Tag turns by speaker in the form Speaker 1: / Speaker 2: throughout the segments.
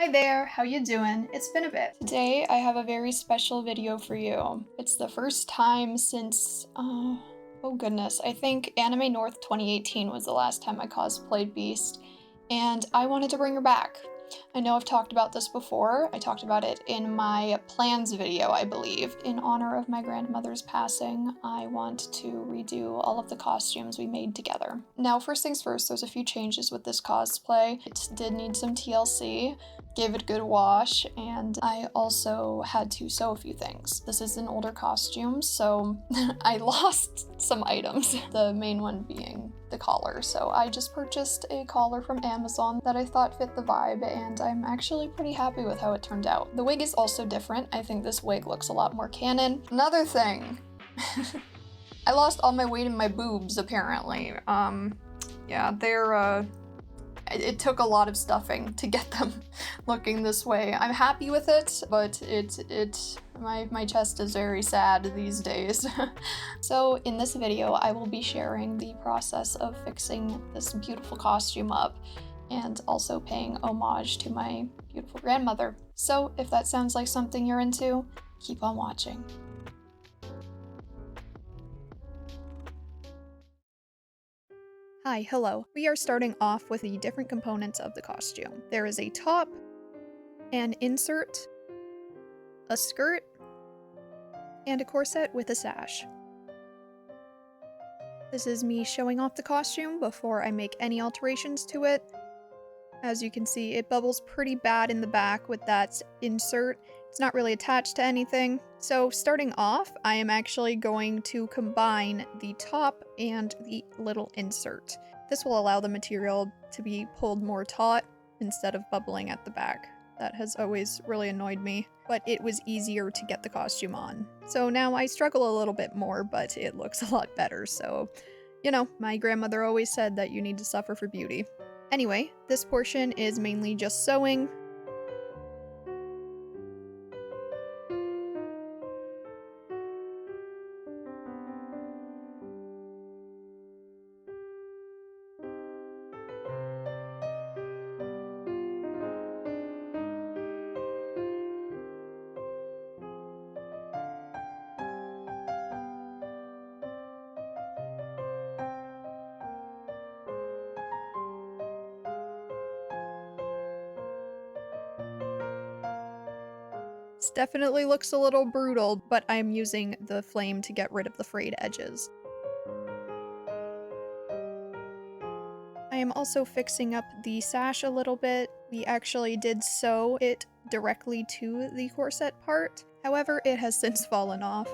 Speaker 1: Hi there, how you doing? It's been a bit. Today I have a very special video for you. It's the first time since, oh goodness, I think Anime North 2018 was the last time I cosplayed Beast, and I wanted to bring her back. I know I've talked about this before. I talked about it in my plans video, I believe. In honor of my grandmother's passing, I want to redo all of the costumes we made together. Now, first things first, there's a few changes with this cosplay. It did need some TLC, gave it a good wash, and I also had to sew a few things. This is an older costume, so I lost some items, the main one being the collar. So I just purchased a collar from Amazon that I thought fit the vibe, and I'm actually pretty happy with how it turned out. The wig is also different. I think this wig looks a lot more canon. Another thing, I lost all my weight in my boobs, apparently. Yeah, it took a lot of stuffing to get them looking this way. I'm happy with it, but my chest is very sad these days. So in this video, I will be sharing the process of fixing this beautiful costume up and also paying homage to my beautiful grandmother. So if that sounds like something you're into, keep on watching. Hi, hello. We are starting off with the different components of the costume. There is a top, an insert, a skirt, and a corset with a sash. This is me showing off the costume before I make any alterations to it. As you can see, it bubbles pretty bad in the back with that insert. It's not really attached to anything. So starting off, I am actually going to combine the top and the little insert. This will allow the material to be pulled more taut instead of bubbling at the back. That has always really annoyed me, but it was easier to get the costume on. So now I struggle a little bit more, but it looks a lot better. So, you know, my grandmother always said that you need to suffer for beauty. Anyway, this portion is mainly just sewing. This definitely looks a little brutal, but I'm using the flame to get rid of the frayed edges. I am also fixing up the sash a little bit. We actually did sew it directly to the corset part. However, it has since fallen off.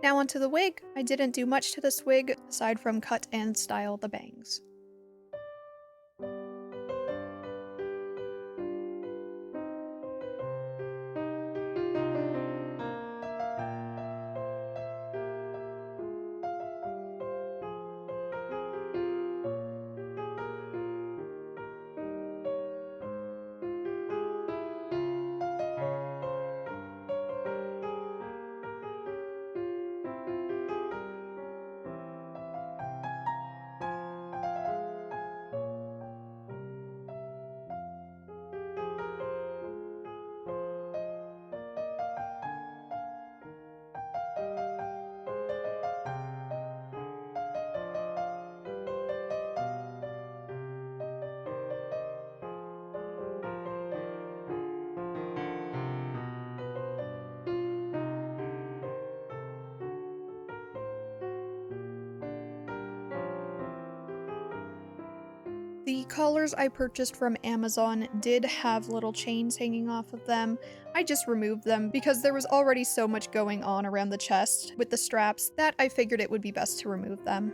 Speaker 1: Now onto the wig. I didn't do much to this wig aside from cut and style the bangs. The collars I purchased from Amazon did have little chains hanging off of them. I just removed them because there was already so much going on around the chest with the straps that I figured it would be best to remove them.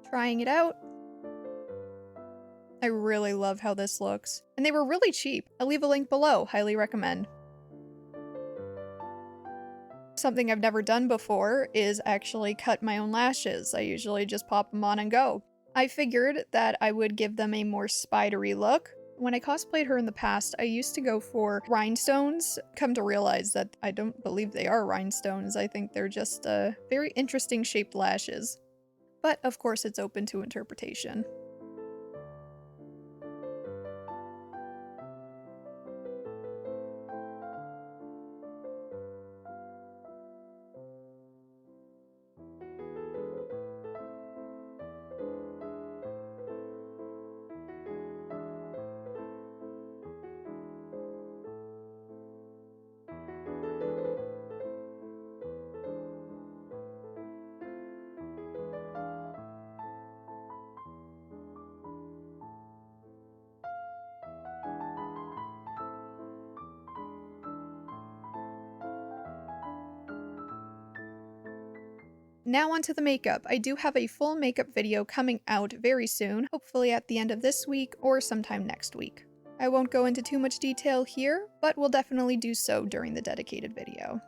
Speaker 1: Trying it out. I really love how this looks. And they were really cheap. I'll leave a link below, highly recommend. Something I've never done before is actually cut my own lashes. I usually just pop them on and go. I figured that I would give them a more spidery look. When I cosplayed her in the past, I used to go for rhinestones. Come to realize that I don't believe they are rhinestones. I think they're just very interesting shaped lashes. But of course it's open to interpretation. Now onto the makeup. I do have a full makeup video coming out very soon, hopefully at the end of this week or sometime next week. I won't go into too much detail here, but will definitely do so during the dedicated video.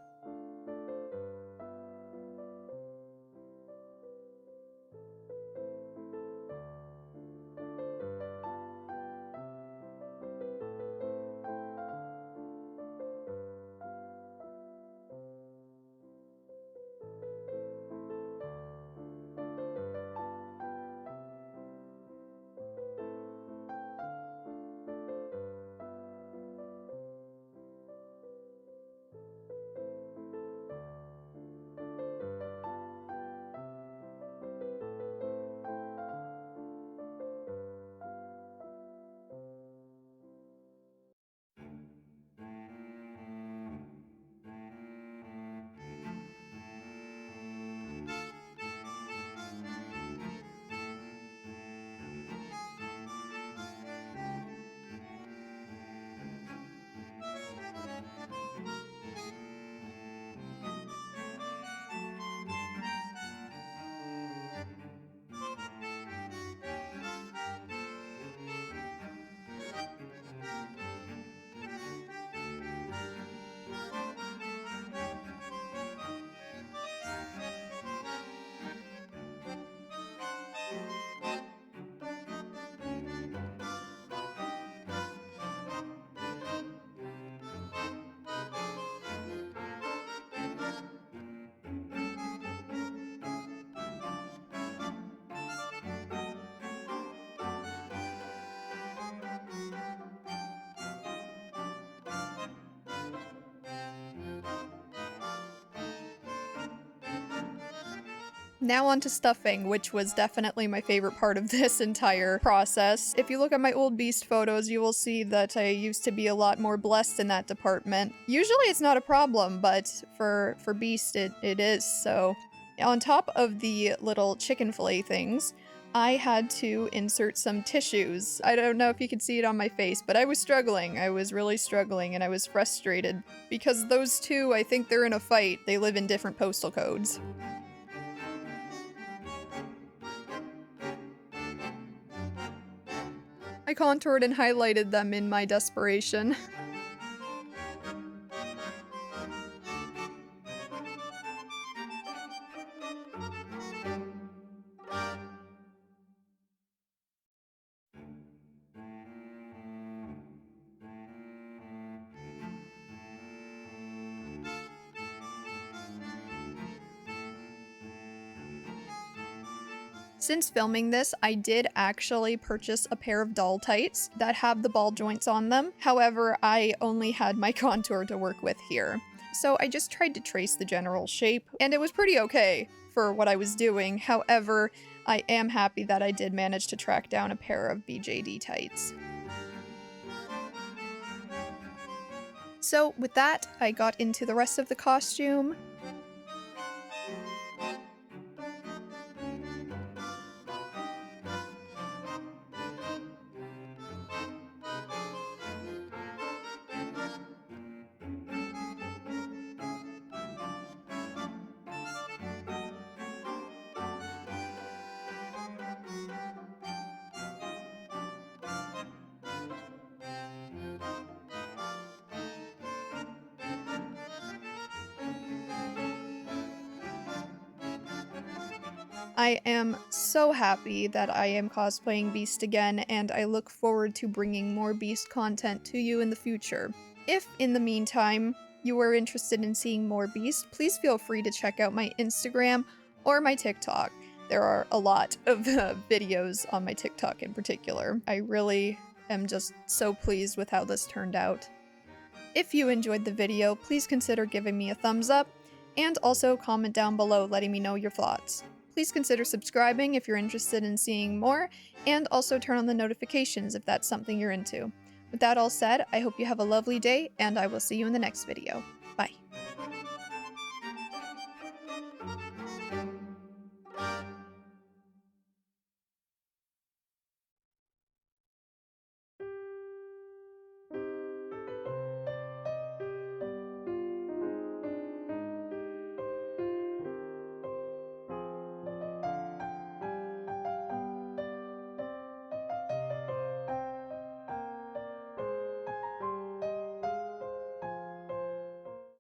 Speaker 1: Now onto stuffing, which was definitely my favorite part of this entire process. If you look at my old Beast photos, you will see that I used to be a lot more blessed in that department. Usually it's not a problem, but for Beast it is, so. On top of the little chicken fillet things, I had to insert some tissues. I don't know if you could see it on my face, but I was struggling. I was really struggling and I was frustrated because those two, I think they're in a fight. They live in different postal codes. I contoured and highlighted them in my desperation. Since filming this, I did actually purchase a pair of doll tights that have the ball joints on them. However, I only had my contour to work with here. So I just tried to trace the general shape, and it was pretty okay for what I was doing. However, I am happy that I did manage to track down a pair of BJD tights. So with that, I got into the rest of the costume. I am so happy that I am cosplaying Beast again, and I look forward to bringing more Beast content to you in the future. If, in the meantime, you are interested in seeing more Beast, please feel free to check out my Instagram or my TikTok. There are a lot of videos on my TikTok in particular. I really am just so pleased with how this turned out. If you enjoyed the video, please consider giving me a thumbs up, and also comment down below letting me know your thoughts. Please consider subscribing if you're interested in seeing more, and also turn on the notifications if that's something you're into. With that all said, I hope you have a lovely day, and I will see you in the next video.